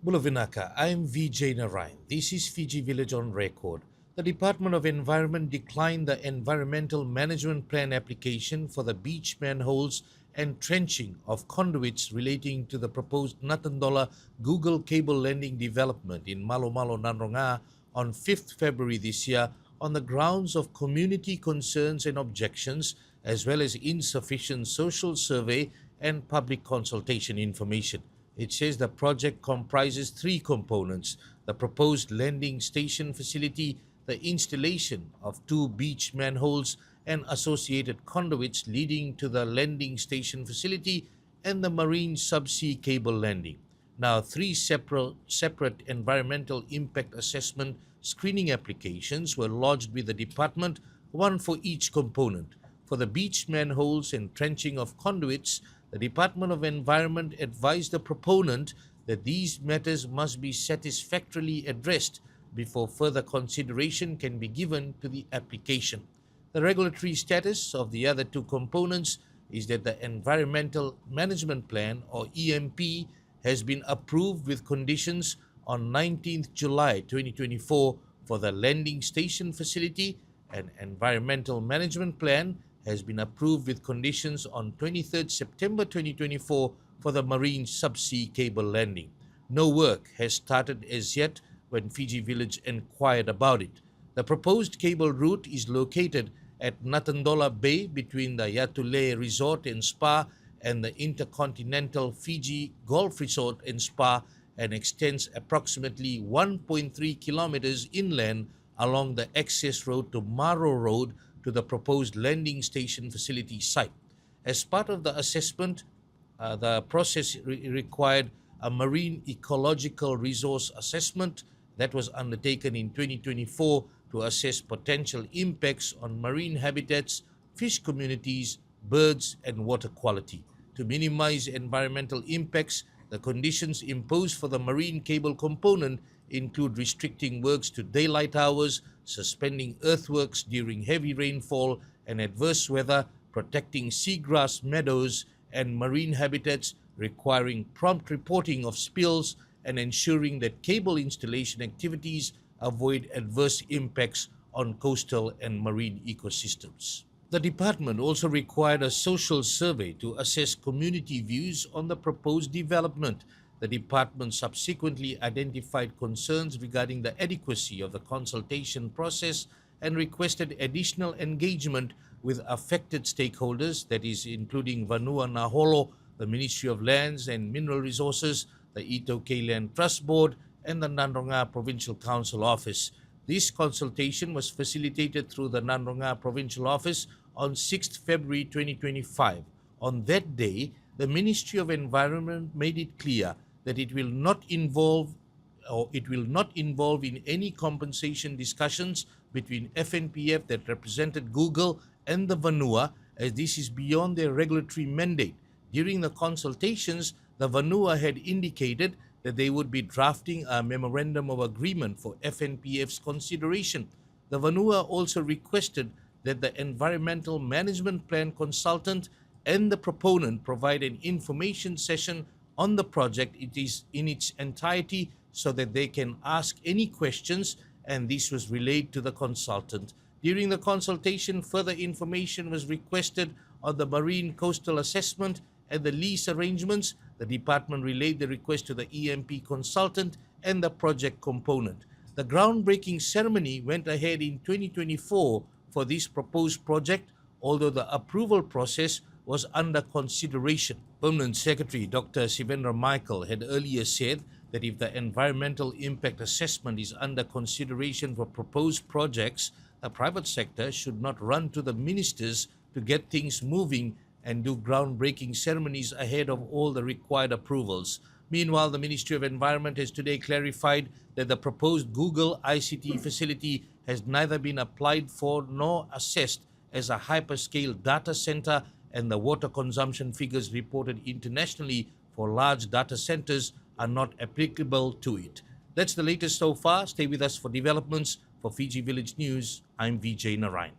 Bulavinaka, I am Vijay Narayan. This is Fiji Village on record. The Department of Environment declined the Environmental Management Plan application for the beach manholes and trenching of conduits relating to the proposed Natadola Google Cable Landing development in Malomalo, Nadroga on 5th February this year on the grounds of community concerns and objections, as well as insufficient social survey and public consultation information. It says the project comprises three components: the proposed landing station facility, the installation of two beach manholes and associated conduits leading to the landing station facility, and the Marine Subsea Cable Landing. Now, three separate environmental impact assessment screening applications were lodged with the department, one for each component. For the beach manholes and trenching of conduits, the Department of Environment advised the proponent that these matters must be satisfactorily addressed before further consideration can be given to the application. The regulatory status of the other two components is that the Environmental Management Plan, or EMP, has been approved with conditions on 19th July 2024 for the landing station facility, and Environmental Management Plan has been approved with conditions on 23rd September 2024 for the Marine Subsea Cable Landing. No work has started as yet when Fiji Village inquired about it. The proposed cable route is located at Natadola Bay between the Yellowfin Resort and Spa and the Intercontinental Fiji Golf Resort and Spa, and extends approximately 1.3 kilometers inland along the access road to Maro Road to the proposed landing station facility site. As part of the assessment, the process required a marine ecological resource assessment that was undertaken in 2024 to assess potential impacts on marine habitats, fish communities, birds, and water quality. To minimize environmental impacts, the conditions imposed for the marine cable component include restricting works to daylight hours, suspending earthworks during heavy rainfall and adverse weather, protecting seagrass meadows and marine habitats, requiring prompt reporting of spills, and ensuring that cable installation activities avoid adverse impacts on coastal and marine ecosystems. The department also required a social survey to assess community views on the proposed development. The department subsequently identified concerns regarding the adequacy of the consultation process and requested additional engagement with affected stakeholders, that is, including Vanua Naholo, the Ministry of Lands and Mineral Resources, the Itoke Land Trust Board, and the Nadroga Provincial Council Office. This consultation was facilitated through the Nadroga Provincial Office on 6th February 2025. On that day, the Ministry of Environment made it clear that it will not involve in any compensation discussions between FNPF that represented Google and the Vanua, as this is beyond their regulatory mandate. During the consultations, the Vanua had indicated that they would be drafting a memorandum of agreement for FNPF's consideration. The Vanua also requested that the Environmental Management Plan consultant and the proponent provide an information session on the project in its entirety so that they can ask any questions, and this was relayed to the consultant. During the consultation, further information was requested on the marine coastal assessment and the lease arrangements. The department relayed the request to the EMP consultant and the project component. The groundbreaking ceremony went ahead in 2024 for this proposed project, although the approval process was under consideration. Permanent Secretary Dr. Sivendra Michael had earlier said that if the environmental impact assessment is under consideration for proposed projects, the private sector should not run to the ministers to get things moving and do groundbreaking ceremonies ahead of all the required approvals. Meanwhile, the Ministry of Environment has today clarified that the proposed Google ICT facility has neither been applied for nor assessed as a hyperscale data center, and the water consumption figures reported internationally for large data centers are not applicable to it. That's the latest so far. Stay with us for developments. For Fiji Village News, I'm Vijay Narayan.